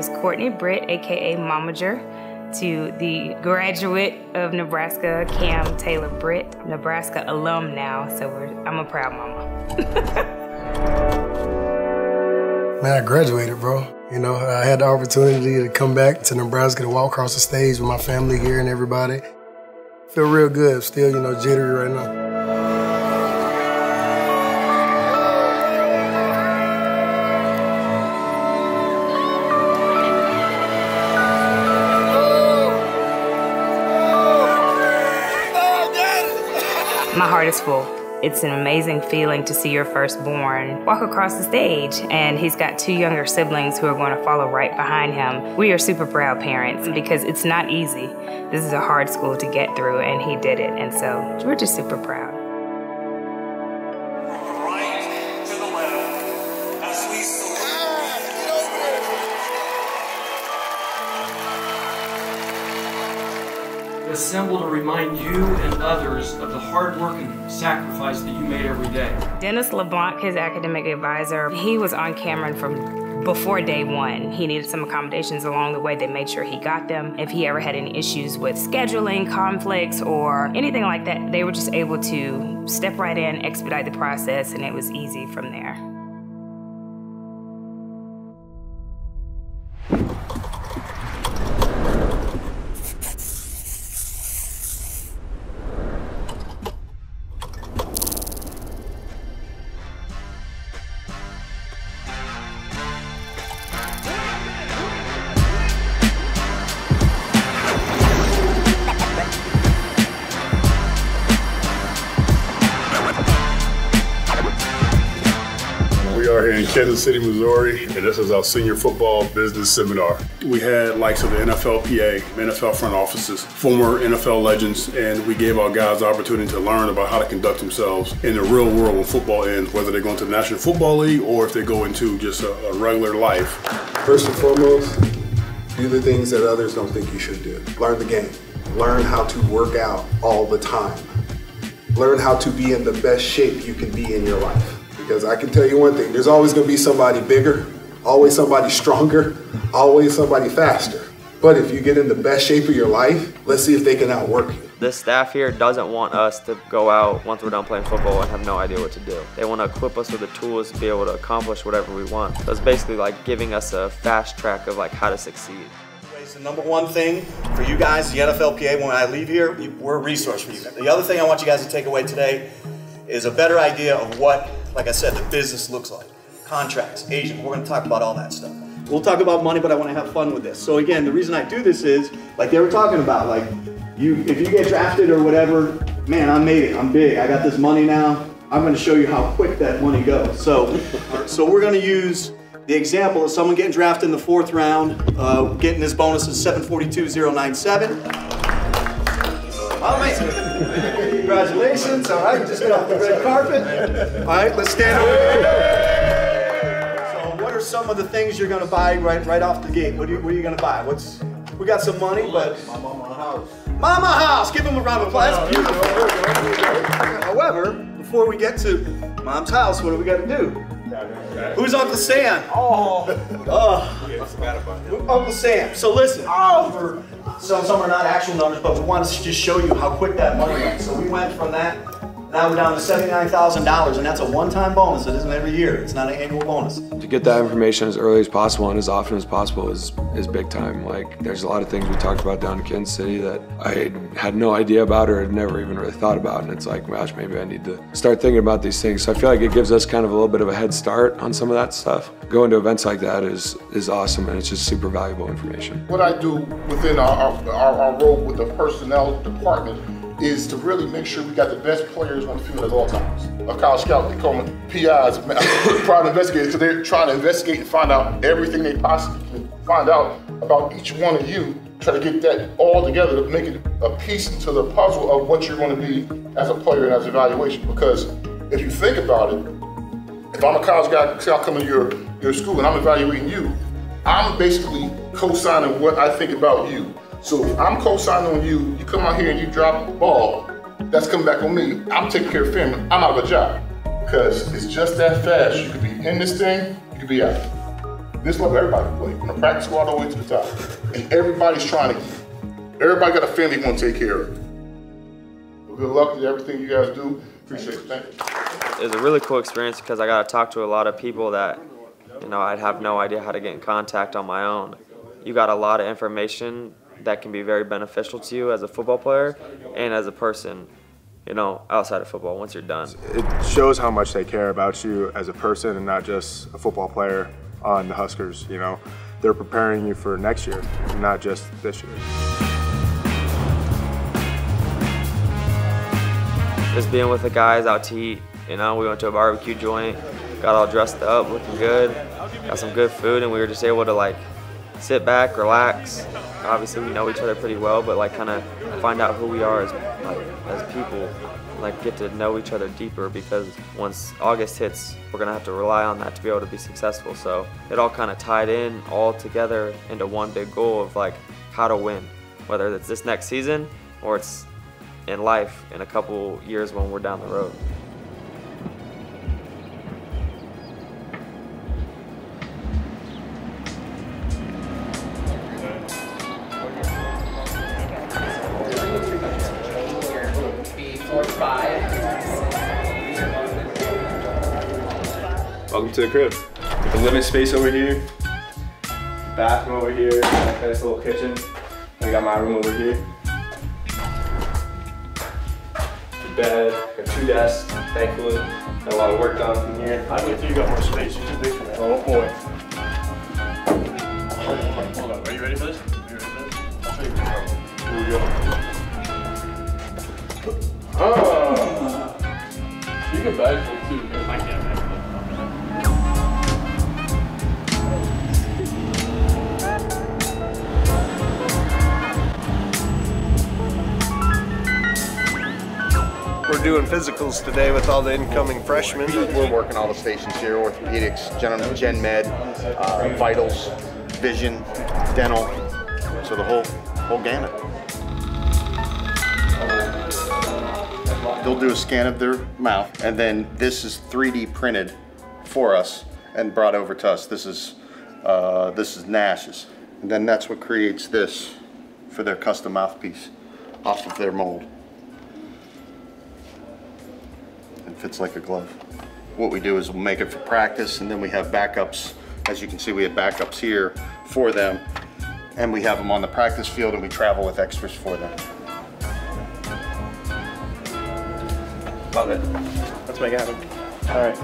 is Taylor-Britt, aka Momager, to the graduate of Nebraska, Cam Taylor-Britt, Nebraska alum now, so I'm a proud mama. Man, I graduated, bro. You know, I had the opportunity to come back to Nebraska to walk across the stage with my family here and everybody. Feel real good. Still, you know, jittery right now. My heart is full. It's an amazing feeling to see your firstborn walk across the stage, and he's got 2 younger siblings who are going to follow right behind him. We are super proud parents because it's not easy. This is a hard school to get through, and he did it, and so we're just super proud. Assemble to remind you and others of the hard work and sacrifice that you made every day. Dennis LeBlanc, his academic advisor, he was on Cameron from before day 1. He needed some accommodations along the way. They made sure he got them. If he ever had any issues with scheduling, conflicts, or anything like that, they were just able to step right in, expedite the process, and it was easy from there. We are here in Kansas City, Missouri, and this is our senior football business seminar. We had likes of the NFLPA, NFL front offices, former NFL legends, and we gave our guys the opportunity to learn about how to conduct themselves in the real world when football ends, whether they go into the National Football League or if they go into just a regular life. First and foremost, do the things that others don't think you should do. Learn the game. Learn how to work out all the time. Learn how to be in the best shape you can be in your life. Because I can tell you one thing, there's always going to be somebody bigger, always somebody stronger, always somebody faster. But if you get in the best shape of your life, let's see if they can outwork you. The staff here doesn't want us to go out once we're done playing football and have no idea what to do. They want to equip us with the tools to be able to accomplish whatever we want. So it's basically like giving us a fast track of like how to succeed. The number one thing for you guys, the NFLPA, when I leave here, we're a resource for you. The other thing I want you guys to take away today is a better idea of what, like I said, the business looks like. Contracts, agent, we're going to talk about all that stuff. We'll talk about money, but I want to have fun with this. So again, the reason I do this is, like they were talking about, like if you get drafted or whatever, man, I made it, I'm big, I got this money now, I'm going to show you how quick that money goes. So we're going to use the example of someone getting drafted in the 4th round, getting his bonus is 742,097. Oh, man. Congratulations. All right, just got off the red carpet. All right, let's stand over here. So what are some of the things you're going to buy right off the gate? What are you going to buy? We got some money, but... My mama house. Mama house. Give him a round of applause. That's beautiful. However, before we get to Mom's house, what do we got to do? Who's Uncle Sam? Uncle Sam. So listen, some are not actual numbers, but we want to just show you how quick that money went. So we went from that, now we're down to $79,000, and that's a one-time bonus. It isn't every year. It's not an annual bonus. To get that information as early as possible and as often as possible is big time. Like, there's a lot of things we talked about down in Kansas City that I had no idea about or had never even really thought about, and it's like, gosh, maybe I need to start thinking about these things. So I feel like it gives us kind of a little bit of a head start on some of that stuff. Going to events like that is awesome, and it's just super valuable information. What I do within our role with the personnel department is to really make sure we got the best players on the field at all times. A college scout, they call them PIs, private investigators, because they're trying to investigate and find out everything they possibly can find out about each one of you, try to get that all together to make it a piece to the puzzle of what you're going to be as a player and as an evaluation. Because if you think about it, if I'm a college scout coming to your school and I'm evaluating you, I'm basically co-signing what I think about you. So if I'm co-signing on you, you come out here and you drop the ball, that's coming back on me. I'm taking care of family. I'm out of a job. Because it's just that fast. You could be in this thing, you could be out. This level, everybody can play. From the practice squad all the way to the top. And everybody's trying to eat. Everybody got a family you want to take care of. Well, good luck with everything you guys do. Appreciate it. Thank you. It was a really cool experience because I got to talk to a lot of people that, you know, I'd have no idea how to get in contact on my own. You got a lot of information that can be very beneficial to you as a football player and as a person, you know, outside of football once you're done. It shows how much they care about you as a person and not just a football player on the Huskers, you know. They're preparing you for next year, not just this year. Just being with the guys out to eat, you know, we went to a barbecue joint, got all dressed up, looking good, got some good food, and we were just able to like sit back, relax. Obviously we know each other pretty well, but like kind of find out who we are as people, like get to know each other deeper, because once August hits, we're gonna have to rely on that to be able to be successful. So it all kind of tied in all together into one big goal of like how to win, whether it's this next season or it's in life in a couple years when we're down the road. Welcome to the crib. The living space over here, bathroom over here, nice little kitchen. I got my room over here. The bed, got 2 desks, thankfully. Got a lot of work done from here. I think you got more space. You're too big for that. Oh boy. Hold on. Are you ready for this? Are you ready for this? I'll show you. Here we go. Oh! You can backflip too. I can't backflip. We're doing physicals today with all the incoming freshmen. We're working all the stations here: orthopedics, gen med, vitals, vision, dental, so the whole gamut. They'll do a scan of their mouth, and then this is 3D printed for us and brought over to us. This is Nash's, and then that's what creates this for their custom mouthpiece off of their mold. It fits like a glove. What we do is we'll make it for practice, and then we have backups. As you can see, we have backups here for them, and we have them on the practice field, and we travel with extras for them. Love it. Let's make it happen. All right.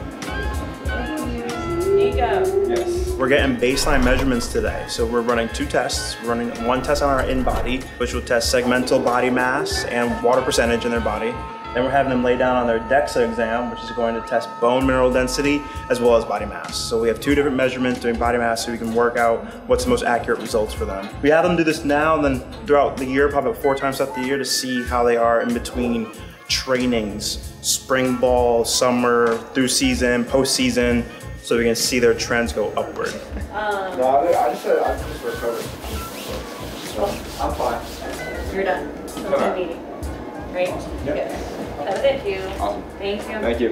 Nico. Yes. We're getting baseline measurements today. So we're running 2 tests. We're running one test on our in-body, which will test segmental body mass and water percentage in their body. Then we're having them lay down on their DEXA exam, which is going to test bone mineral density as well as body mass. So we have 2 different measurements doing body mass so we can work out what's the most accurate results for them. We have them do this now and then throughout the year, probably about 4 times throughout the year, to see how they are in between trainings, spring ball, summer, through season, postseason, so we can see their trends go upward. No, I just recovered. I'm fine. You're done. Okay. Meeting. Right? Yep. Good. That was it, you. Awesome. Thank you. Thank you.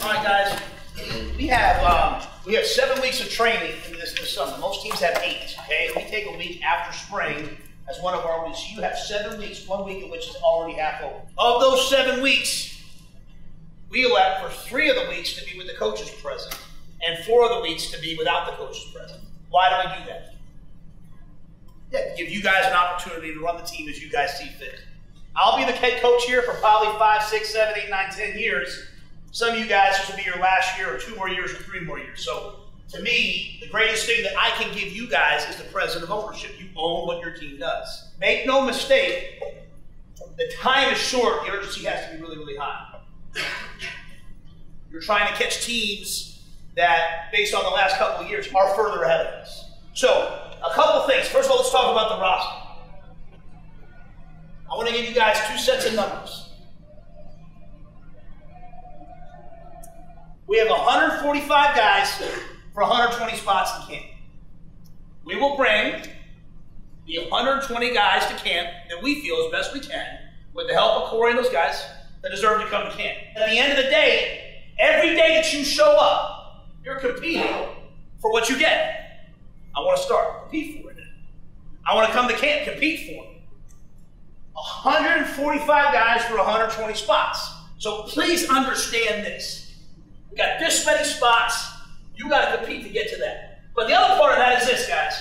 All right, guys. We have 7 weeks of training in this summer. Most teams have 8. Okay, we take a week after spring as one of our weeks. You have 7 weeks, 1 week of which is already half over. Of those 7 weeks, we elect for 3 of the weeks to be with the coaches present, and 4 of the weeks to be without the coaches present. Why do we do that? Yeah, give you guys an opportunity to run the team as you guys see fit. I'll be the head coach here for probably 5, 6, 7, 8, 9, 10 years. Some of you guys, this will be your last year, or 2 more years, or 3 more years. So, to me, the greatest thing that I can give you guys is the present of ownership. You own what your team does. Make no mistake, the time is short, the urgency has to be really, really high. You're trying to catch teams that, based on the last couple of years, are further ahead of us. So, a couple things. First of all, let's talk about the roster. I want to give you guys 2 sets of numbers. We have 145 guys for 120 spots in camp. We will bring the 120 guys to camp that we feel as best we can with the help of Corey and those guys that deserve to come to camp. At the end of the day, every day that you show up, you're competing for what you get. I want to start, compete for it. I want to come to camp, compete for it. 145 guys for 120 spots. So please understand this. We got this many spots. You got to compete to get to that. But the other part of that is this, guys.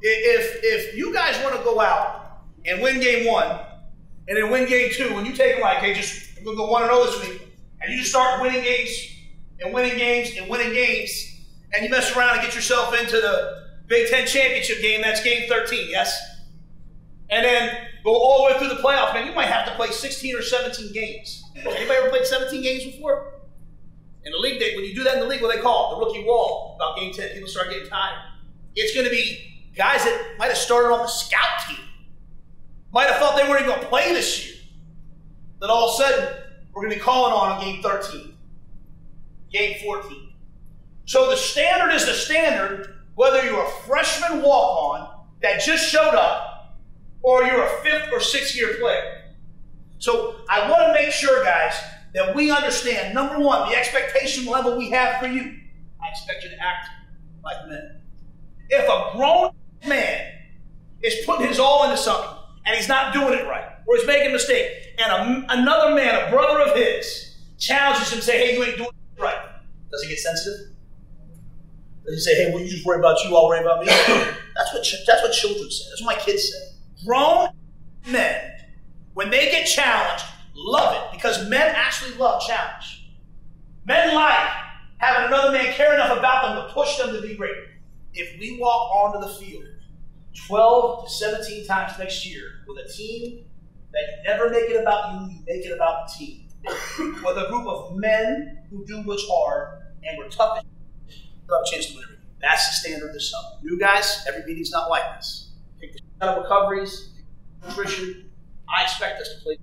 If you guys want to go out and win game 1 and then win game 2, and you take them like, hey, I'm going to go 1-0 this week, and you just start winning games and winning games and winning games, and you mess around and get yourself into the Big Ten championship game, that's game 13, yes? And then go all the way through the playoffs, man, you might have to play 16 or 17 games. Anybody ever played 17 games before? In the league, when you do that in the league, what they call it, the rookie wall. About game 10, people start getting tired. It's going to be guys that might have started on the scout team, might have thought they weren't even going to play this year, that all of a sudden we're going to be calling on game 13, game 14. So the standard is the standard, whether you're a freshman walk-on that just showed up or you're a 5th or 6th year player. So I want to make sure, guys, that we understand, number one, the expectation level we have for you. I expect you to act like men. If a grown man is putting his all into something and he's not doing it right, or he's making a mistake, and another man, a brother of his, challenges him and say, hey, you ain't doing it right, does he get sensitive? Does he say, hey, well, you just worry about you, I'll worry about me? That's what children say. That's what my kids say. Grown men, when they get challenged, love it, because men actually love challenge. Men like having another man care enough about them to push them to be great. If we walk onto the field 12 to 17 times next year with a team that you never make it about you, you make it about the team. With a group of men who do what's hard and we're tough, we'll have a chance to win everything. That's the standard this summer. New guys, every meeting's not like this. Take the shit out of recoveries, nutrition. I expect us to play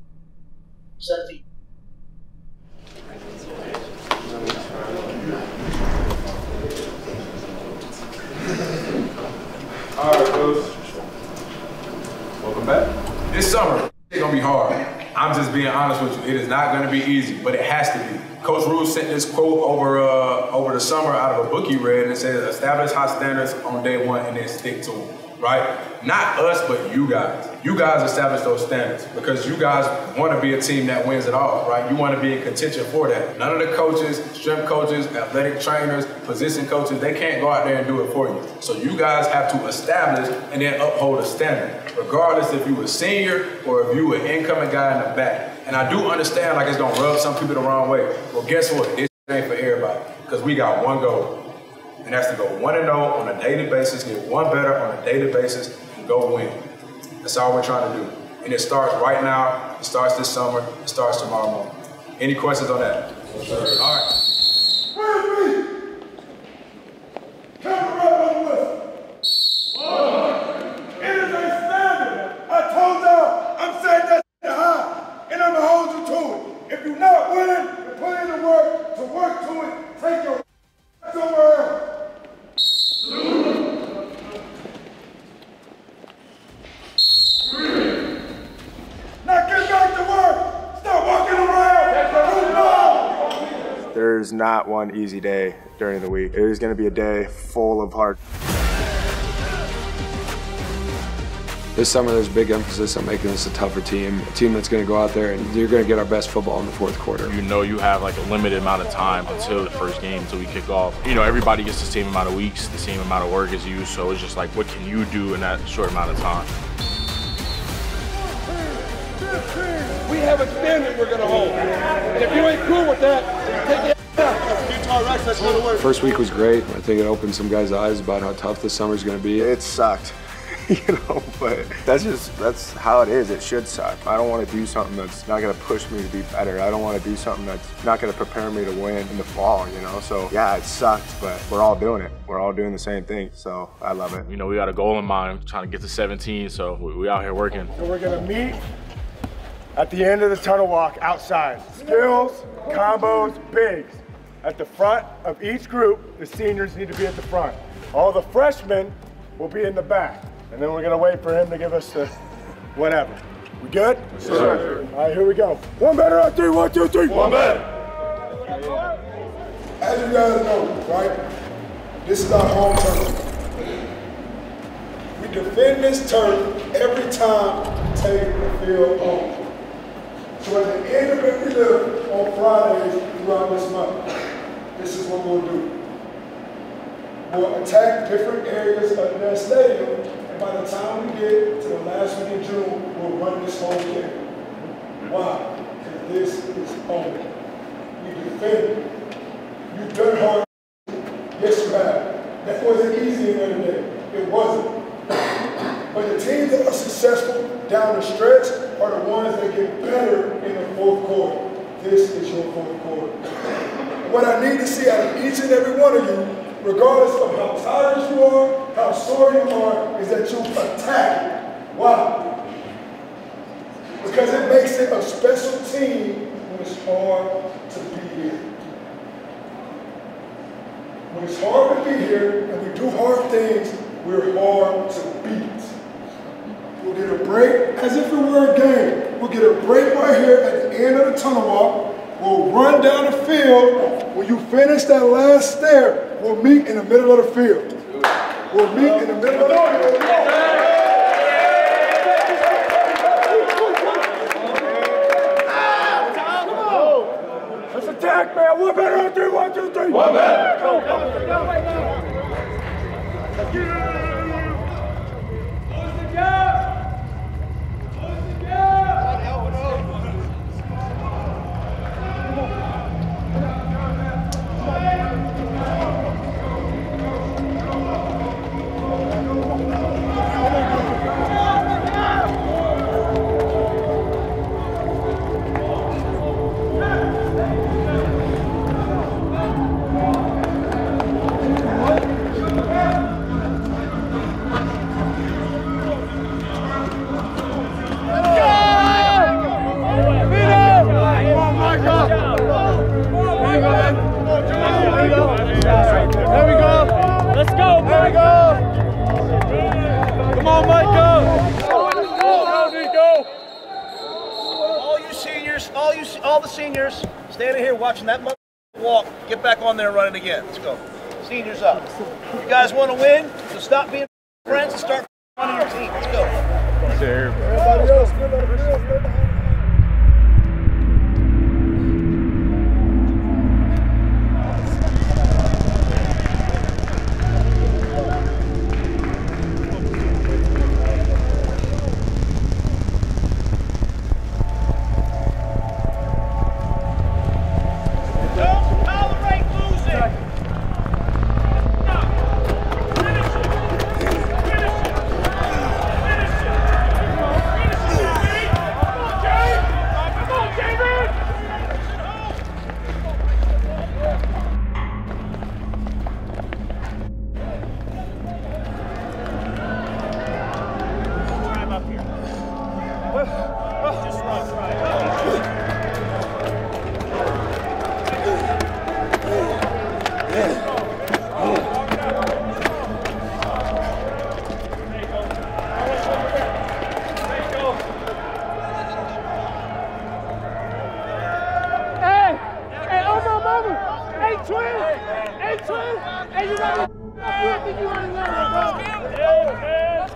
17. All right, Coach. Welcome back. This summer, it's gonna be hard. I'm just being honest with you. It is not gonna be easy, but it has to be. Coach Rule sent this quote over the summer out of a book he read, and it says, "Establish high standards on day one and then stick to them." Right? Not us, but you guys. You guys establish those standards because you guys want to be a team that wins it all, right? You want to be in contention for that. None of the coaches, strength coaches, athletic trainers, position coaches, they can't go out there and do it for you. So you guys have to establish and then uphold a standard, regardless if you were a senior or if you were an incoming guy in the back. And I do understand like it's going to rub some people the wrong way. Well, guess what? This ain't for everybody because we got one goal. And that's to go 1-0 on a daily basis, get one better on a daily basis, and go win. That's all we're trying to do. And it starts right now, it starts this summer, it starts tomorrow morning. Any questions on that? All right. It is a standard. I told y'all, I'm saying that high, and I'm going to hold you to it. If you're not winning, you put in the work to it, take your somewhere else. Now get back to work. Stop walking around. There's not one easy day during the week. It is going to be a day full of hard. This summer there's big emphasis on making this a tougher team, a team that's going to go out there and you're going to get our best football in the fourth quarter. You know you have like a limited amount of time until the first game, until we kick off. You know, everybody gets the same amount of weeks, the same amount of work as you, so it's just like, what can you do in that short amount of time? We have a standard we're going to hold. And if you ain't cool with that, take it out. Utah Rex, let's go to work. First week was great. I think it opened some guys' eyes about how tough this summer's going to be. It sucked. But that's how it is. It should suck. I don't want to do something that's not going to push me to be better. I don't want to do something that's not going to prepare me to win in the fall, So, yeah, it sucked, but we're all doing it. We're all doing the same thing, so I love it. You know, we got a goal in mind, trying to get to 17, so we out here working. So we're going to meet at the end of the tunnel walk outside. Skills, combos, bigs. At the front of each group, the seniors need to be at the front. All the freshmen will be in the back. And then we're going to wait for him to give us the whatever. We good? Yes, sir. All right, here we go. One better on three. 1, 2, 3. One better. As you guys know, right, this is our home turf. We defend this turf every time we take the field home. So at the end of every lift on Fridays throughout this month, this is what we'll do. We'll attack different areas of that stadium, and by the time we get to the last week in June, we'll run this whole game. Why? Because this is home. We defend. You've done hard. Yes, you have. That wasn't easy in there today. It wasn't. But the teams that are successful down the stretch are the ones that get better in the fourth quarter. This is your fourth quarter. What I need to see out of each and every one of you, regardless of how tired you are, how sore you are, is that you attack it. Why? Because it makes it a special team when it's hard to be here. When it's hard to be here and we do hard things, we're hard to beat. We'll get a break as if it were a game. We'll get a break right here at the end of the tunnel walk. We'll run down the field. When you finish that last stair, we'll meet in the middle of the field. We'll meet in the middle of the field. Let's attack, man. One better on three. 1, 2, 3. One better. Go. All the seniors standing here watching that walk, get back on there running again. Let's go. Seniors up. You guys want to win, so stop being friends and start running your team. Let's go. Sir. Everybody else, good.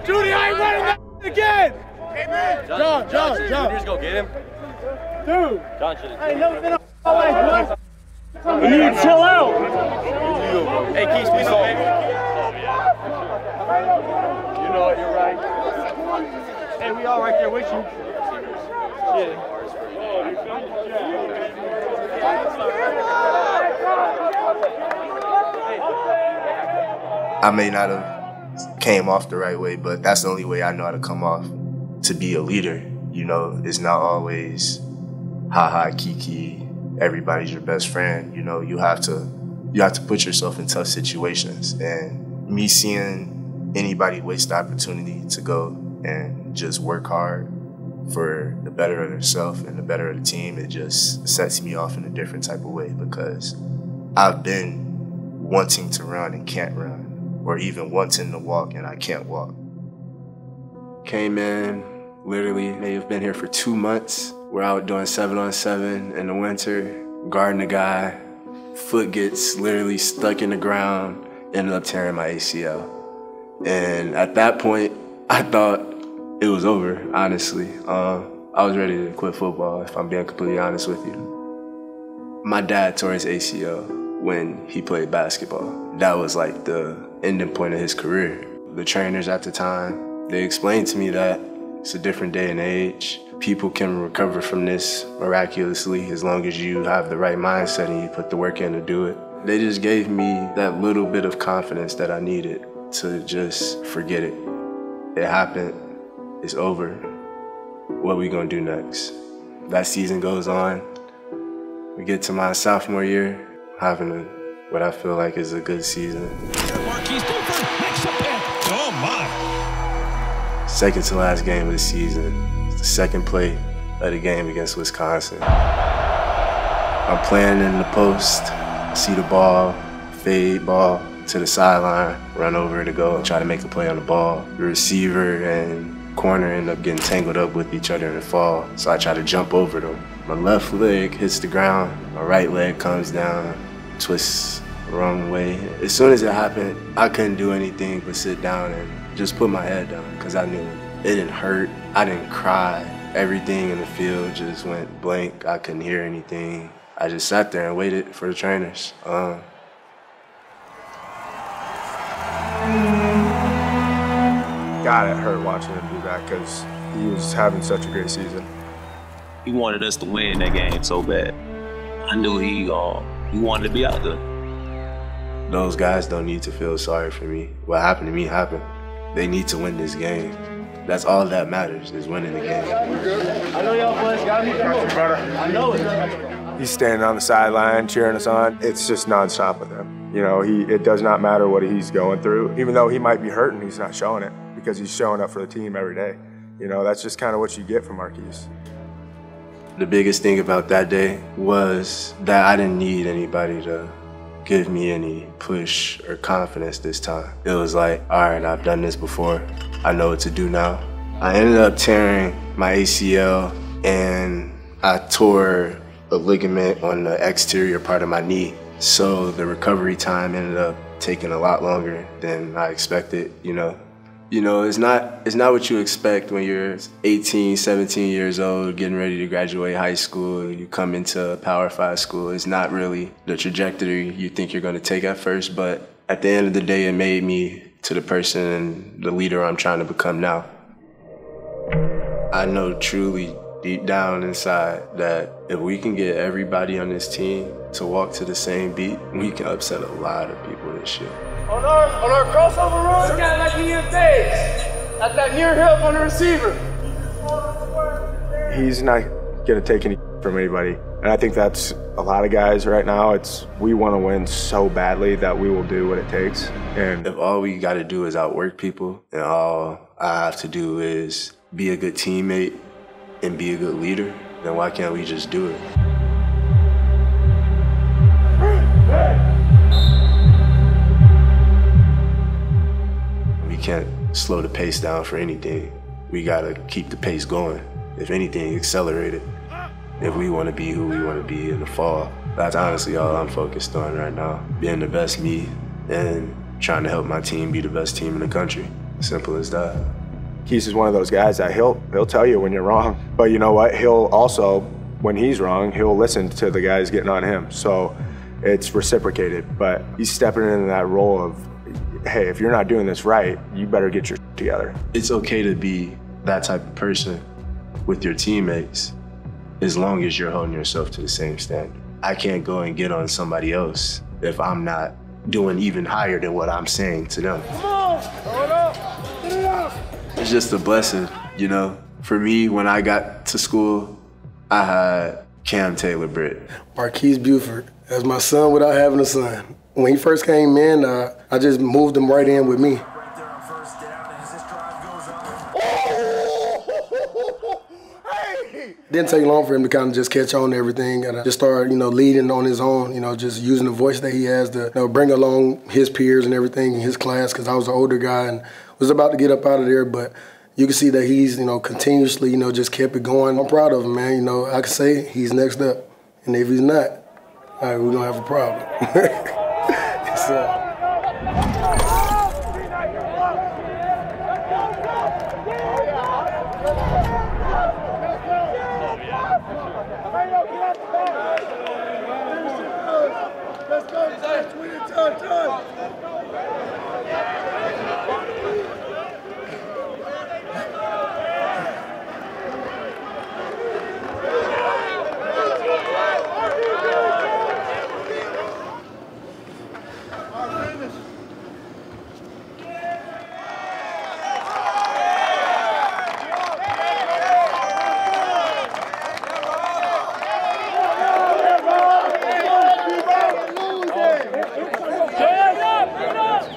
Judy, I ain't running that again! John. Just go get him. Dude! John should have. I ain't never been on my life. You need to chill out. Hey, Keith, we saw. You know it, you're right. Hey, we all right there with you. Yeah. I may not have came off the right way, but that's the only way I know how to come off. To be a leader, you know, it's not always ha-ha, kiki, everybody's your best friend. You know, you have to put yourself in tough situations. And me seeing anybody waste the opportunity to go and just work hard for the better of themselves and the better of the team, it just sets me off in a different type of way, because I've been wanting to run and can't run, or even wanting to walk and I can't walk. Came in, Literally, may have been here for 2 months. We're out doing 7-on-7 in the winter, guarding a guy. Foot gets literally stuck in the ground, ended up tearing my ACL. And at that point, I thought it was over, honestly. I was ready to quit football, if I'm being completely honest with you. My dad tore his ACL when he played basketball. That was like the ending point of his career. The trainers at the time, they explained to me that it's a different day and age. People can recover from this miraculously as long as you have the right mindset and you put the work in to do it. They just gave me that little bit of confidence that I needed to just forget it. It happened, it's over. What are we gonna do next? That season goes on. We get to my sophomore year, having what I feel like is a good season. Marques Buford makes a pick. Oh my! Second to last game of the season. It's the second play of the game against Wisconsin. I'm playing in the post, see the ball, fade ball to the sideline, run over to go, try to make a play on the ball. The receiver and corner end up getting tangled up with each other in the fall, so I try to jump over them. My left leg hits the ground, my right leg comes down, twists the wrong way. As soon as it happened, I couldn't do anything but sit down and just put my head down, because I knew it didn't hurt, I didn't cry. Everything in the field just went blank, I couldn't hear anything. I just sat there and waited for the trainers. God, it hurt watching him do that because he was having such a great season. He wanted us to win that game so bad. I knew he wanted to be out there. Those guys don't need to feel sorry for me. What happened to me happened. They need to win this game. That's all that matters, is winning the game. I know y'all boys got me, brother. I know it. He's standing on the sideline, cheering us on. It's just nonstop with him. You know, it does not matter what he's going through. Even though he might be hurting, he's not showing it because he's showing up for the team every day. You know, that's just kind of what you get from Marques. The biggest thing about that day was that I didn't need anybody to give me any push or confidence this time. It was like, all right, I've done this before. I know what to do now. I ended up tearing my ACL and I tore a ligament on the exterior part of my knee. So the recovery time ended up taking a lot longer than I expected, you know. It's not what you expect when you're 18, 17 years old, getting ready to graduate high school, you come into a Power 5 school. It's not really the trajectory you think you're gonna take at first, but at the end of the day, it made me to the person and the leader I'm trying to become now. I know truly deep down inside that if we can get everybody on this team to walk to the same beat, we can upset a lot of people this year. On our crossover run, it's kind of like he in phase. That's that near help on the receiver. He's not going to take any from anybody. And I think that's a lot of guys right now. We want to win so badly that we will do what it takes. And if all we got to do is outwork people and all I have to do is be a good teammate and be a good leader, then why can't we just do it? We can't slow the pace down for anything. We gotta keep the pace going. If anything, accelerate it. If we wanna be who we wanna be in the fall. That's honestly all I'm focused on right now. Being the best me and trying to help my team be the best team in the country. Simple as that. Keith is one of those guys that he'll tell you when you're wrong. But you know what? He'll also, when he's wrong, he'll listen to the guys getting on him. So it's reciprocated. But he's stepping into that role of, hey, if you're not doing this right, you better get your shit together. It's okay to be that type of person with your teammates as long as you're holding yourself to the same standard. I can't go and get on somebody else if I'm not doing even higher than what I'm saying to them. Come on, throw it up, get it up. It's just a blessing, you know. For me, when I got to school, I had Taylor-Britt. Marques Buford, as my son without having a son. When he first came in, I just moved him right in with me. Didn't take long for him to kind of just catch on to everything and just start, leading on his own, just using the voice that he has to bring along his peers and everything in his class, because I was an older guy and was about to get up out of there, but, you can see that he's, continuously, just kept it going. I'm proud of him, man. I can say he's next up. And if he's not, all right, we're going to have a problem.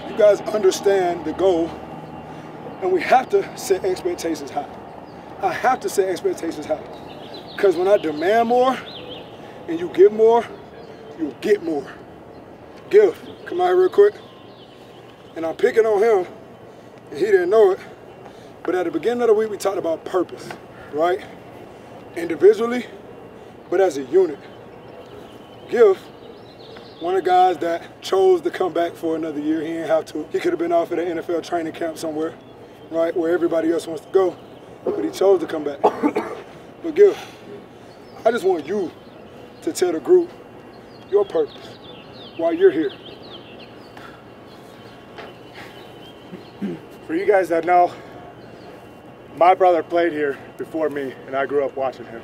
You guys understand the goal, and we have to set expectations high. I have to set expectations high, because when I demand more and you give more, you'll get more. Giff, come out here real quick. And I'm picking on him, and he didn't know it, but at the beginning of the week we talked about purpose, right? Individually, but as a unit. Giff, one of the guys that chose to come back for another year. He didn't have to. He could have been off at an NFL training camp somewhere, right, where everybody else wants to go, but he chose to come back. But Giff, I just want you to tell the group your purpose while you're here. For you guys that know, my brother played here before me, and I grew up watching him.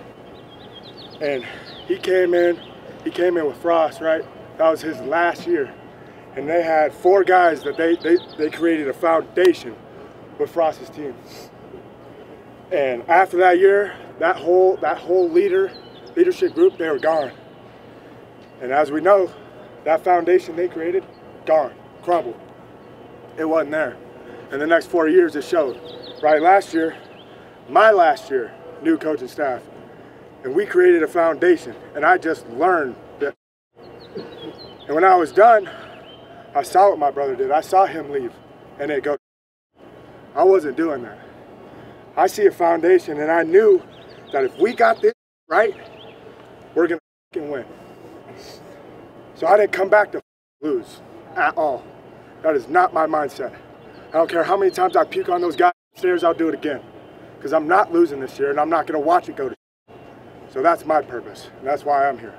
And he came in with Frost, right? That was his last year. And they had 4 guys that they created a foundation with Frost's team. And after that year, that whole leadership group, they were gone. And as we know, that foundation they created, gone, crumbled. It wasn't there. And the next 4 years it showed. Right, last year, my last year, new coaching staff, and we created a foundation, and I just learned that. And when I was done, I saw what my brother did. I saw him leave, and it go. I wasn't doing that. I see a foundation, and I knew that if we got this right, we're gonna win. So I didn't come back to lose at all. That is not my mindset. I don't care how many times I puke on those guys upstairs, I'll do it again. Because I'm not losing this year, and I'm not gonna watch it go to. So that's my purpose, and that's why I'm here.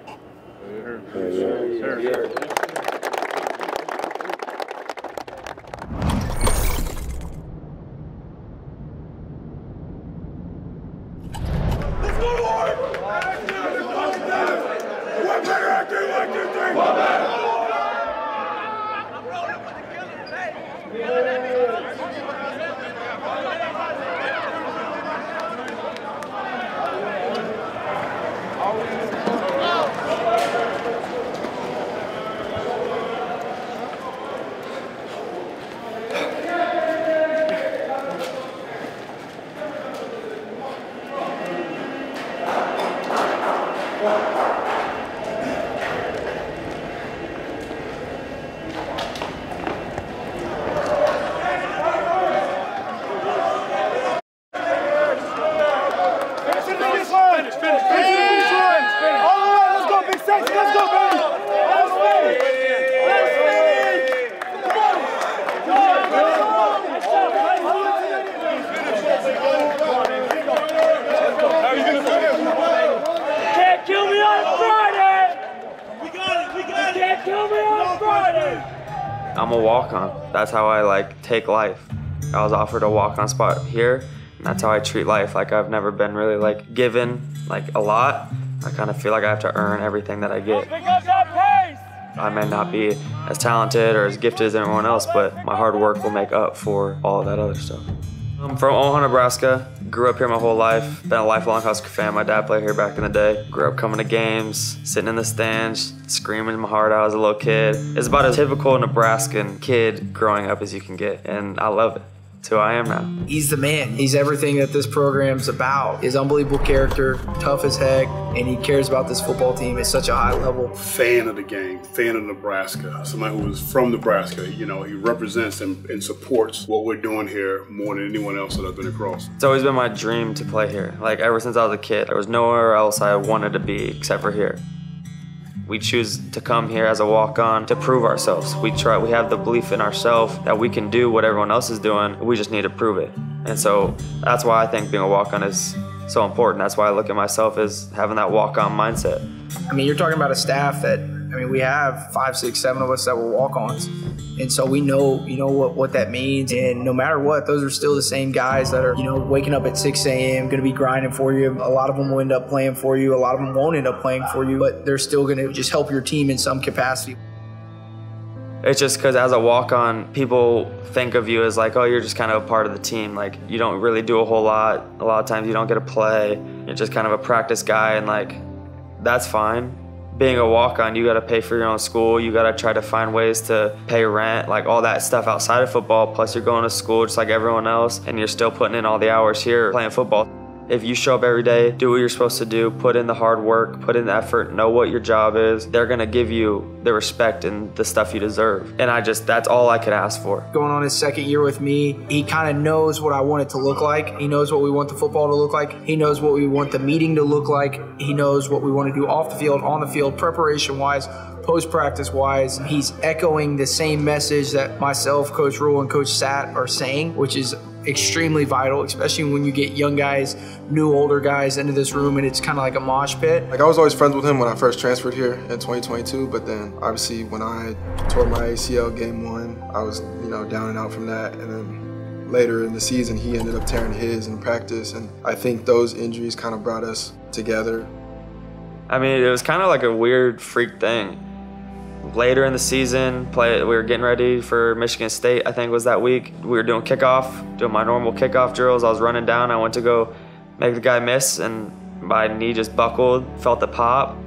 I'm a walk-on. That's how I take life. I was offered a walk-on spot here, and that's how I treat life. I've never been really given a lot. I kind of feel like I have to earn everything that I get. I may not be as talented or as gifted as everyone else, but my hard work will make up for all of that other stuff. I'm from Omaha, Nebraska. Grew up here my whole life. Been a lifelong Husker fan. My dad played here back in the day. Grew up coming to games, sitting in the stands, screaming my heart out as a little kid. It's about a typical Nebraskan kid growing up as you can get, and I love it. It's who I am now. He's the man. He's everything that this program's about. His unbelievable character, tough as heck, and he cares about this football team at such a high level. Fan of the game, fan of Nebraska, somebody who is from Nebraska. You know, he represents and supports what we're doing here more than anyone else that I've been across. It's always been my dream to play here. Like ever since I was a kid, there was nowhere else I wanted to be except for here. We choose to come here as a walk-on to prove ourselves. We have the belief in ourselves that we can do what everyone else is doing. We just need to prove it. And so that's why I think being a walk-on is so important. That's why I look at myself as having that walk-on mindset. I mean, you're talking about a staff that, I mean, we have 5, 6, 7 of us that were walk-ons. And so we know, what that means. And no matter what, those are still the same guys that are, waking up at 6 a.m., going to be grinding for you. A lot of them will end up playing for you. A lot of them won't end up playing for you, but they're still going to just help your team in some capacity. It's just because as a walk-on, people think of you as like, oh, you're just kind of a part of the team. Like, you don't really do a whole lot. A lot of times you don't get to play. You're just kind of a practice guy, and like, that's fine. Being a walk-on, you gotta pay for your own school, you gotta try to find ways to pay rent, like all that stuff outside of football, plus you're going to school just like everyone else, and you're still putting in all the hours here playing football. If you show up every day, do what you're supposed to do, put in the hard work, put in the effort, know what your job is, they're gonna give you the respect and the stuff you deserve. And that's all I could ask for. Going on his second year with me, he kind of knows what I want it to look like. He knows what we want the football to look like. He knows what we want the meeting to look like. He knows what we want to do off the field, on the field, preparation-wise, post-practice wise. He's echoing the same message that myself, Coach Rule, and Coach Sat are saying, which is extremely vital, especially when you get young guys, new older guys into this room, and it's kind of like a mosh pit. Like, I was always friends with him when I first transferred here in 2022, but then obviously when I tore my ACL game 1, I was down and out from that, and then later in the season he ended up tearing his in practice, and I think those injuries kind of brought us together. I mean, it was kind of like a weird freak thing. Later in the season, we were getting ready for Michigan State, I think it was that week. We were doing kickoff, doing my normal kickoff drills. I was running down, I went to go make the guy miss, and my knee just buckled, felt the pop.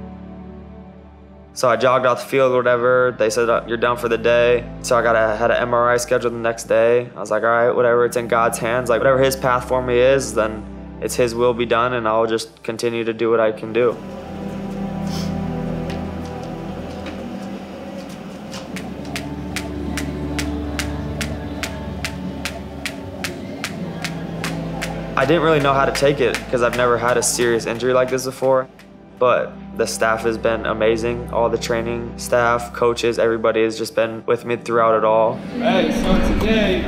So I jogged off the field or whatever. They said, you're done for the day. So I had an MRI scheduled the next day. I was like, all right, whatever, it's in God's hands. Like, whatever his path for me is, then it's his will be done, and I'll just continue to do what I can do. I didn't really know how to take it because I've never had a serious injury like this before, but the staff has been amazing. All the training staff, coaches, everybody has just been with me throughout it all. Hey, so today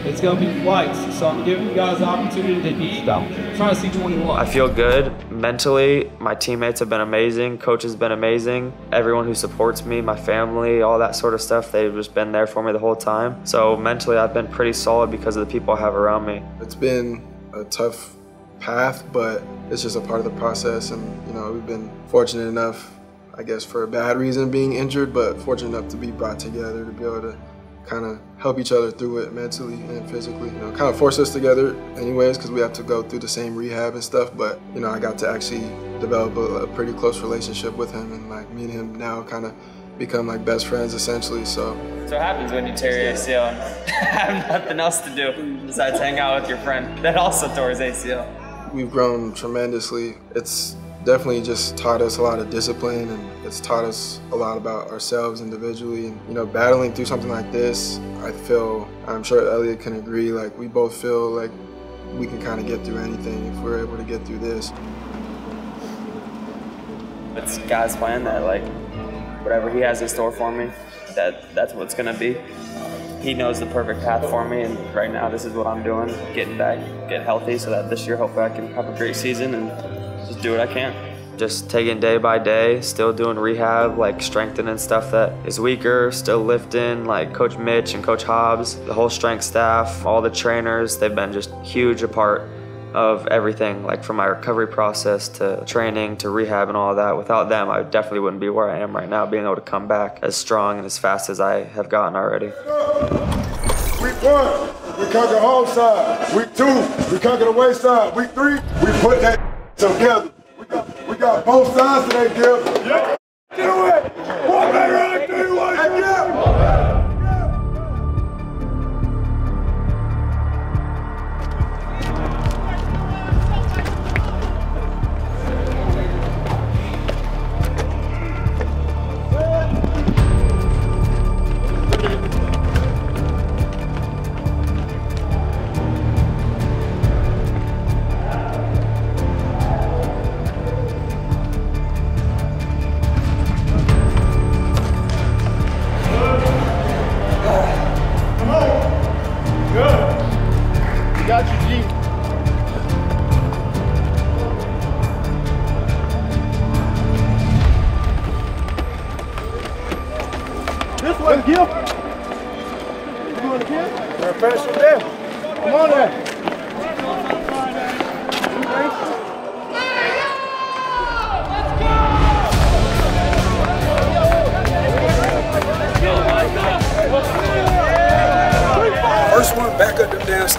it's going to be flights, so I'm giving you guys the opportunity to eat. I'm trying to see 21. I feel good mentally. My teammates have been amazing. Coach has been amazing. Everyone who supports me, my family, all that sort of stuff, they've just been there for me the whole time. So mentally I've been pretty solid because of the people I have around me. It's been a tough path, but it's just a part of the process, and we've been fortunate enough, I guess for a bad reason, being injured, but fortunate enough to be brought together to be able to kind of help each other through it mentally and physically. Kind of force us together anyways because we have to go through the same rehab and stuff, but I got to actually develop a pretty close relationship with him, and like me and him now kind of become like best friends essentially. So what happens when you tear your ACL and have nothing else to do besides hang out with your friend that also tore his ACL? We've grown tremendously. It's definitely just taught us a lot of discipline, and it's taught us a lot about ourselves individually. And battling through something like this, I'm sure Elliott can agree, like we both feel like we can kind of get through anything if we're able to get through this. It's God's plan that whatever he has in store for me, that's what's gonna be. He knows the perfect path for me, and right now this is what I'm doing, getting back, get healthy so that this year hopefully I can have a great season and just do what I can. Just taking day by day, still doing rehab, strengthening stuff that is weaker, still lifting, Coach Mitch and Coach Hobbs, the whole strength staff, all the trainers, they've been just huge a part of everything, from my recovery process to training to rehab and all of that. Without them, I definitely wouldn't be where I am right now, being able to come back as strong and as fast as I have gotten already. Week 1, we conquer home side. Week 2, we conquer the away side. Week 3, we put that together. We got both sides today, Gifford. Yeah. Do it! One better on 3, 1,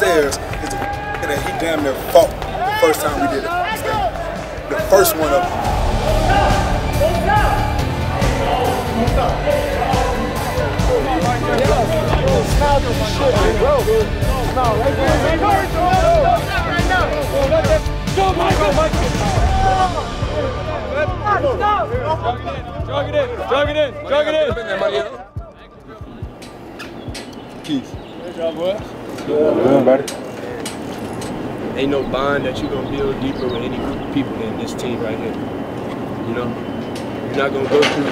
upstairs is the that he damn near fought the first time we did it. The first one up. Go, Michael! Jog it in! Keith. Good job, boy. Good, buddy. Ain't no bond that you're gonna build deeper with any group of people than this team right here. You know? You're not gonna go through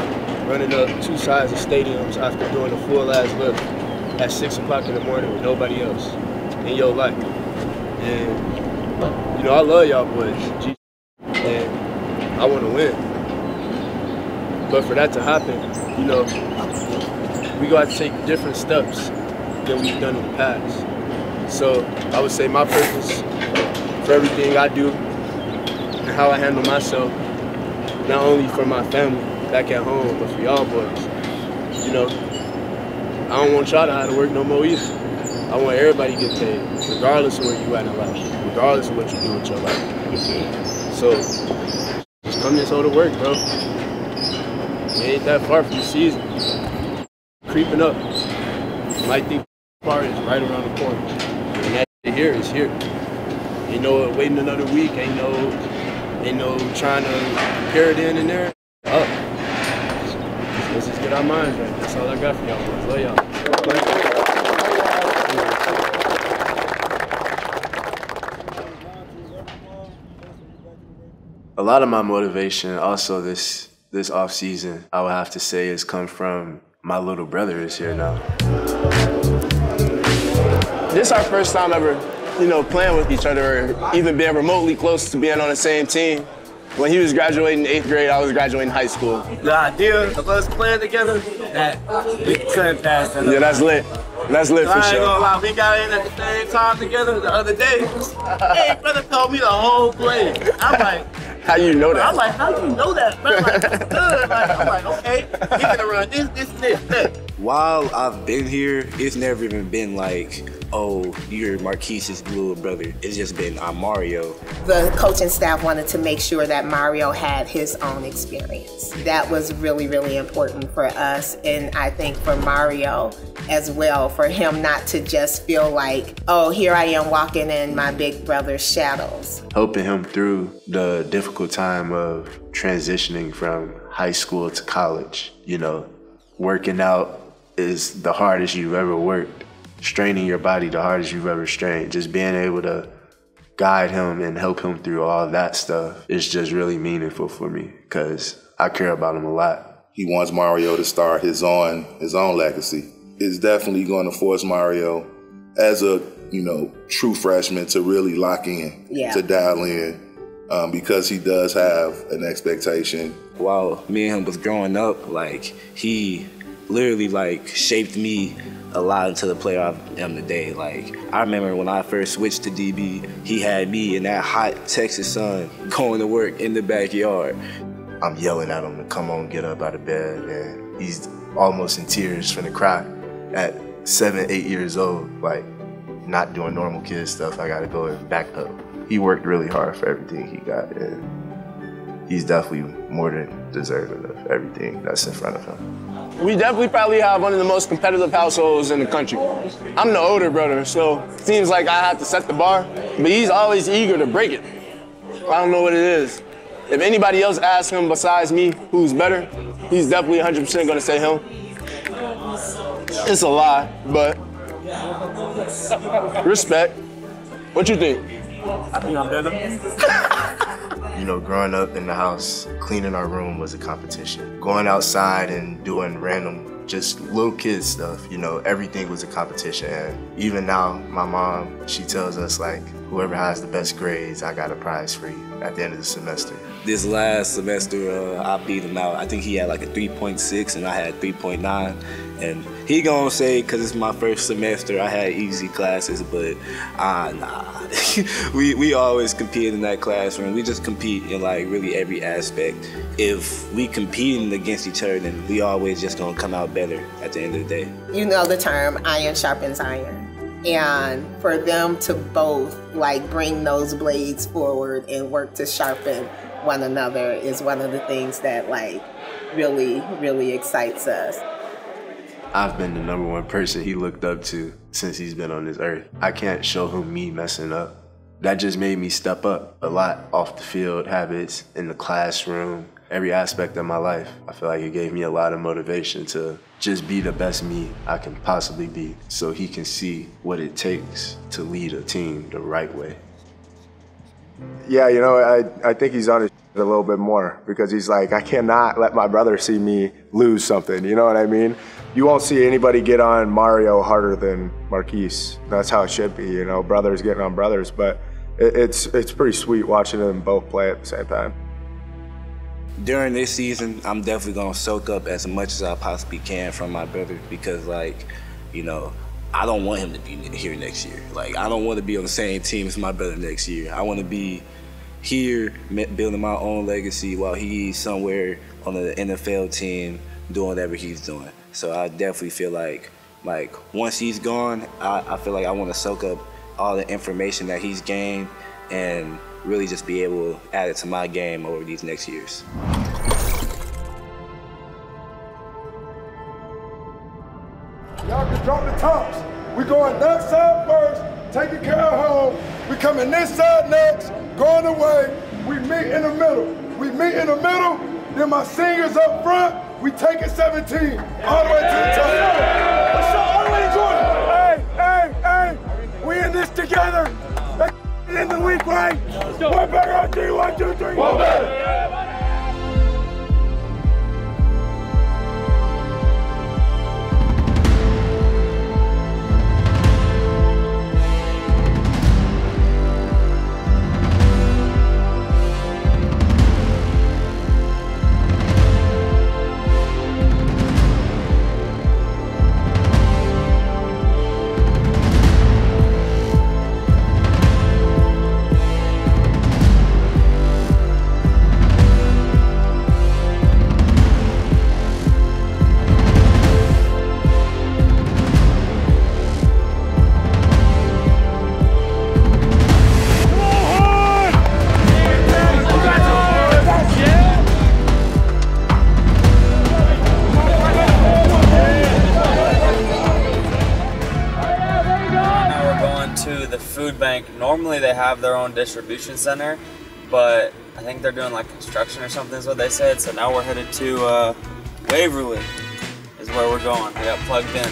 running up two sides of stadiums after doing a full ass lift at 6 o'clock in the morning with nobody else in your life. And you know, I love y'all boys, and I want to win. But for that to happen, you know, we got to take different steps than we've done in the past. So I would say my purpose for everything I do and how I handle myself, not only for my family back at home, but for y'all boys. You know, I don't want y'all to have to work no more either. I want everybody to get paid, regardless of where you at in life, regardless of what you do with your life. So, just come this whole to work, bro. It ain't that far from the season. Creeping up. You might think the part is right around the corner. And that here is here. Ain't no waiting another week, ain't no trying to compare it in and there. Up. Let's just get our minds right. That's all I got for y'all, boys. Love y'all. A lot of my motivation also this off season, I would have to say, has come from my little brother is here now. This is our first time ever, you know, playing with each other or even being remotely close to being on the same team. When he was graduating 8th grade, I was graduating high school. The idea of us playing together, that we couldn't pass that up. Yeah, that's lit. That's lit for I ain't sure. gonna lie, we got in at the same time together the other day. Hey, brother told me the whole play. I'm like, how you know that? I'm like, how you know that? Bro, like, good. Like, I'm like, okay, he's gonna run this, that. While I've been here, it's never even been like, oh, you're Marques's little brother. It's just been, I'm Mario. The coaching staff wanted to make sure that Mario had his own experience. That was really, really important for us, and I think for Mario as well, for him not to just feel like, oh, here I am walking in my big brother's shadows. Helping him through the difficult time of transitioning from high school to college. You know, working out is the hardest you've ever worked. Straining your body the hardest you've ever strained. Just being able to guide him and help him through all that stuff is just really meaningful for me because I care about him a lot. He wants Mario to start his own legacy. It's definitely going to force Mario as a, you know, true freshman to really lock in, to dial in, because he does have an expectation. While me and him was growing up, like, he literally, like, shaped me a lot into the player I am today. Like, I remember when I first switched to DB, he had me in that hot Texas sun going to work in the backyard. I'm yelling at him to come on, get up out of bed, and he's almost in tears from the cry at 7, 8 years old, like, not doing normal kid stuff. I gotta go and back up. He worked really hard for everything he got, and he's definitely more than deserving of everything that's in front of him. We definitely probably have one of the most competitive households in the country. I'm the older brother, so it seems like I have to set the bar, but he's always eager to break it. I don't know what it is. If anybody else asks him besides me who's better, he's definitely 100% gonna say him. It's a lie, but respect. What you think? I think I'm better. You know, growing up in the house, cleaning our room was a competition. Going outside and doing random, just little kid stuff, you know, everything was a competition. And even now, my mom, she tells us, like, whoever has the best grades, I got a prize for you at the end of the semester. This last semester, I beat him out. I think he had like a 3.6 and I had 3.9. And he gonna say, cause it's my first semester, I had easy classes, but nah. we always compete in that classroom. We just compete in like really every aspect. If we competing against each other, then we always just gonna come out better at the end of the day. You know the term, iron sharpens iron. And for them to both like bring those blades forward and work to sharpen one another is one of the things that like really, really excites us. I've been the #1 person he looked up to since he's been on this earth. I can't show him me messing up. That just made me step up a lot off the field, habits, in the classroom, every aspect of my life. I feel like it gave me a lot of motivation to just be the best me I can possibly be so he can see what it takes to lead a team the right way. Yeah, you know, I think he's on his a little bit more because he's like, I cannot let my brother see me lose something, you know what I mean? You won't see anybody get on Mario harder than Marques. That's how it should be, you know, brothers getting on brothers, but it's pretty sweet watching them both play at the same time. During this season, I'm definitely gonna soak up as much as I possibly can from my brother because, like, you know, I don't want him to be here next year. Like, I don't want to be on the same team as my brother next year. I want to be here building my own legacy while he's somewhere on the NFL team doing whatever he's doing. So I definitely feel like once he's gone, I feel like I want to soak up all the information that he's gained and really just be able to add it to my game over these next years. Y'all can drop the tops. We going that side first, taking care of home. We coming this side next, going away. We meet in the middle. We meet in the middle, then my seniors up front, we take it 17, all the way to the top. Let's go all the way to Jordan. Hey, we in this together. That in the week, right? One better on 3, 1, 2, 3. One better. Normally they have their own distribution center, but I think they're doing like construction or something is what they said. So now we're headed to Waverly is where we're going. I got plugged in.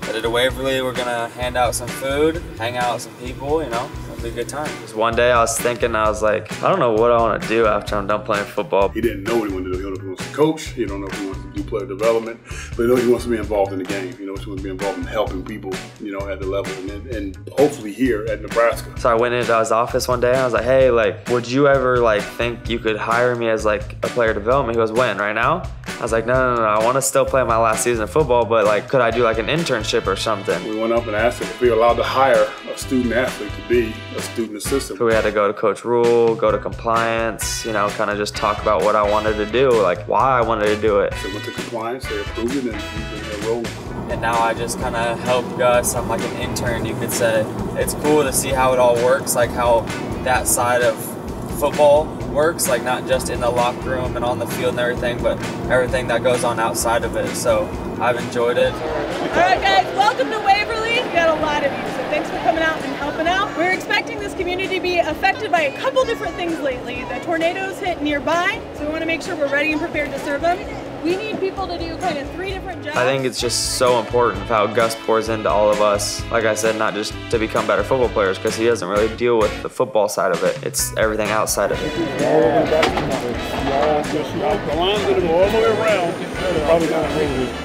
Headed to Waverly, we're gonna hand out some food, hang out with some people, you know, it'll be a good time. Just one day I was thinking, I was like, I don't know what I wanna do after I'm done playing football. He didn't know what he wanted to do. He don't know if he wants to coach, he don't know if he wants to do player development, but he knows he wants to be involved in the game. He knows he wants to be involved in helping people, you know, at the level and hopefully here at Nebraska. So I went into his office one day and I was like, hey, like, would you ever like think you could hire me as like a player development? He goes, when, right now? I was like, no, I want to still play my last season of football, but like, could I do like an internship or something? We went up and asked him if we were allowed to hire a student athlete to be a student assistant. So we had to go to Coach Rule, go to compliance, you know, kind of just talk about what I wanted to do, like why I wanted to do it. So we went to compliance, they approved it, and we enrolled. And now I just kind of help Gus. I'm like an intern, you could say. It's cool to see how it all works, like how that side of football works, like not just in the locker room and on the field and everything, but everything that goes on outside of it. So I've enjoyed it. All right, guys, welcome to Waverly. We got a lot of you, so thanks for coming out and helping out. We're expecting this community to be affected by a couple different things lately. The tornadoes hit nearby, so we want to make sure we're ready and prepared to serve them. We need people to do kind of 3 different jobs. I think it's just so important how Gus pours into all of us. Like I said, not just to become better football players, because he doesn't really deal with the football side of it. It's everything outside of it.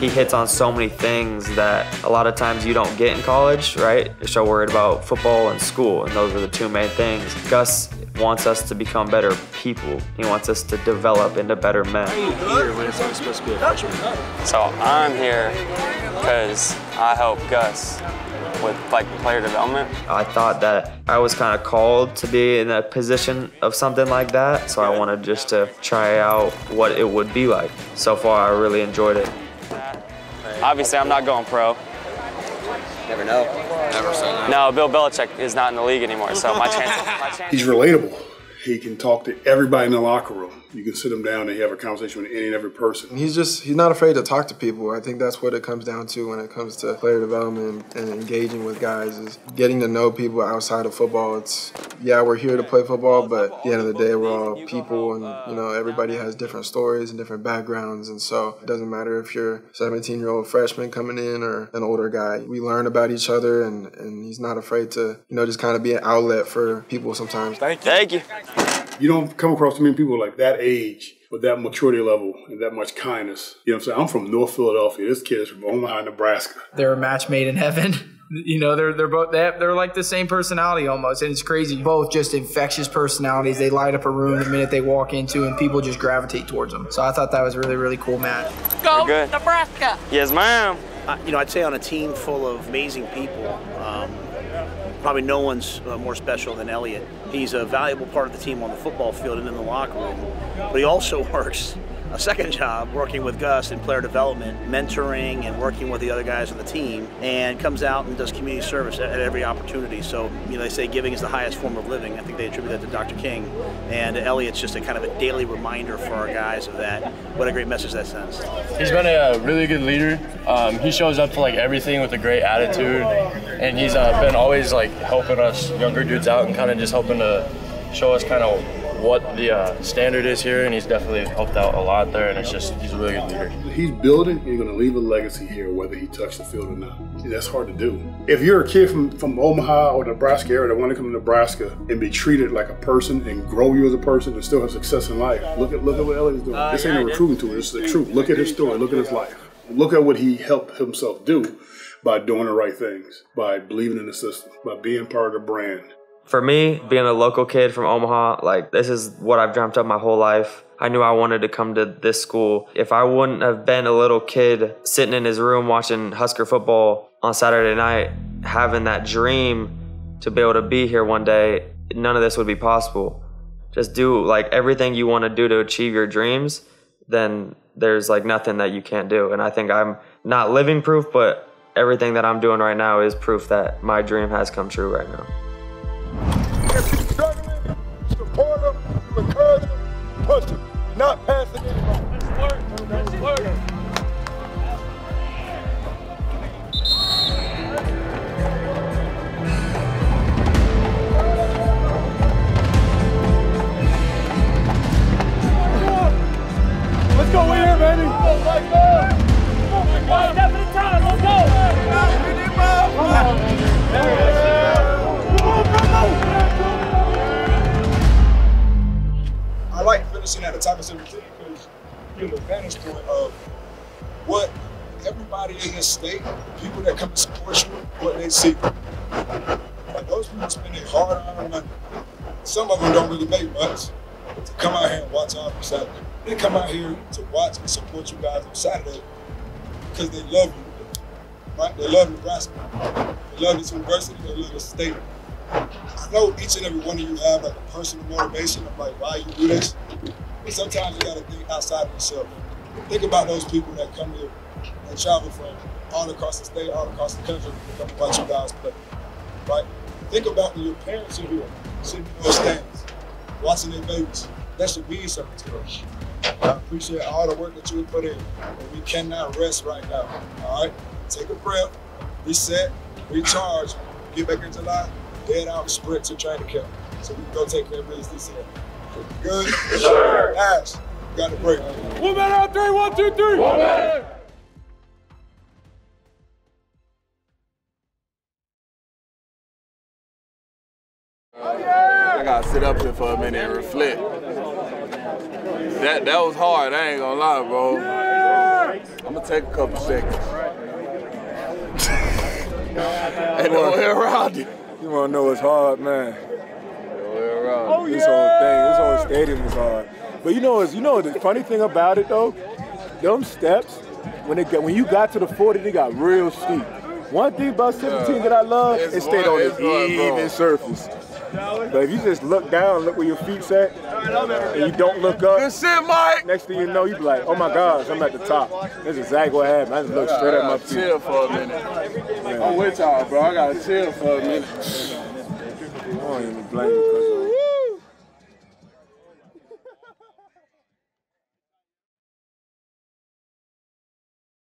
He hits on so many things that a lot of times you don't get in college, right? You're so worried about football and school, and those are the 2 main things. Gus wants us to become better people. He wants us to develop into better men. So I'm here because I help Gus with like player development. I thought that I was kind of called to be in a position of something like that, so I wanted just to try out what it would be like. So far, I really enjoyed it. Obviously, I'm not going pro, Never know. Never say never. No, Bill Belichick is not in the league anymore, so my chance. He's relatable. He can talk to everybody in the locker room. You can sit him down and have a conversation with any and every person. He's not afraid to talk to people. I think that's what it comes down to when it comes to player development and engaging with guys is getting to know people outside of football. We're here to play football, but at the end of the day, we're all people and, everybody has different stories and different backgrounds. And so it doesn't matter if you're a 17-year-old freshman coming in or an older guy. We learn about each other and he's not afraid to, just kind of be an outlet for people sometimes. Thank you. You don't come across too many people like that age with that maturity level and that much kindness. You know what I'm saying? I'm from North Philadelphia. This kid is from Omaha, Nebraska. They're a match made in heaven. They're both they're like the same personality almost, and it's crazy. Both just infectious personalities. They light up a room the minute they walk into, and people just gravitate towards them. So I thought that was really, really cool, Matt. Go Nebraska! Yes, ma'am. I'd say on a team full of amazing people, probably no one's more special than Elliott. He's a valuable part of the team on the football field and in the locker room, but he also works a second job working with Gus in player development, mentoring and working with the other guys on the team, and comes out and does community service at every opportunity. So, they say giving is the highest form of living. I think they attribute that to Dr. King, and Elliott's just a kind of a daily reminder for our guys of that. What a great message that sends. He's been a really good leader. He shows up for everything with a great attitude, and he's been always helping us younger dudes out and kind of just helping to show us kind of what the standard is here, and he's definitely helped out a lot there, and he's a really good leader. He's building and he's going to leave a legacy here whether he touched the field or not. That's hard to do. If you're a kid from Omaha or Nebraska area that want to come to Nebraska and be treated like a person and grow you as a person and still have success in life, look at what Elliott's doing. This ain't a recruiting tool, this is the truth. Look at his story, look at his life. Look at what he helped himself do by doing the right things, by believing in the system, by being part of the brand. For me, being a local kid from Omaha, this is what I've dreamt of my whole life. I knew I wanted to come to this school. If I wouldn't have been a little kid sitting in his room watching Husker football on Saturday night, having that dream to be able to be here one day, none of this would be possible. Just do everything you want to do to achieve your dreams, then there's nothing that you can't do. And I think I'm not living proof, but everything that I'm doing right now is proof that my dream has come true right now. If you're struggling, support them, encourage them, push them, not pass it anymore. Let's work. Let's go, we here, baby. One step at a time, let's go. I like finishing at the top of 17 because you get an advantage point of what everybody in this state, people that come to support you, what they see. Those people spend their hard-earned money. Some of them don't really make much to come out here and watch on Saturday. They come out here to watch and support you guys on Saturday because they love you, right? They love Nebraska. They love this university. They love the state. I know each and every one of you have a personal motivation of why you do this, but sometimes you gotta think outside of yourself. Think about those people that come here and travel from all across the state, all across the country to come watch you guys play, right? Think about when your parents are here, sitting in those stands, watching their babies. That should mean something to us. I appreciate all the work that you put in, but we cannot rest right now, all right? Take a breath, reset, recharge, get back in July, head out, sprint to training camp. So we can go take care of business this year. Good? Sure. Ash, got a break. 1 minute on 3, 1, 2, 3. 1 minute. I gotta sit up here for a minute and reflect. That was hard, I ain't gonna lie, bro. I'm gonna take a couple seconds. Ain't no way around it. You wanna know it's hard, man. This whole stadium is hard. But you know the funny thing about it though, them steps, when you got to the 40, they got real steep. One thing about 17 that I love, it stayed on an even surface. But if you just look down, look where your feet's at, and you don't look up, good shit, Mike. Next thing you know, you be like, oh my gosh, I'm at the top. That's exactly what happened. I just looked straight at my feet. Chill for a minute. with y'all, bro. I gotta chill for a minute. I don't even blame you because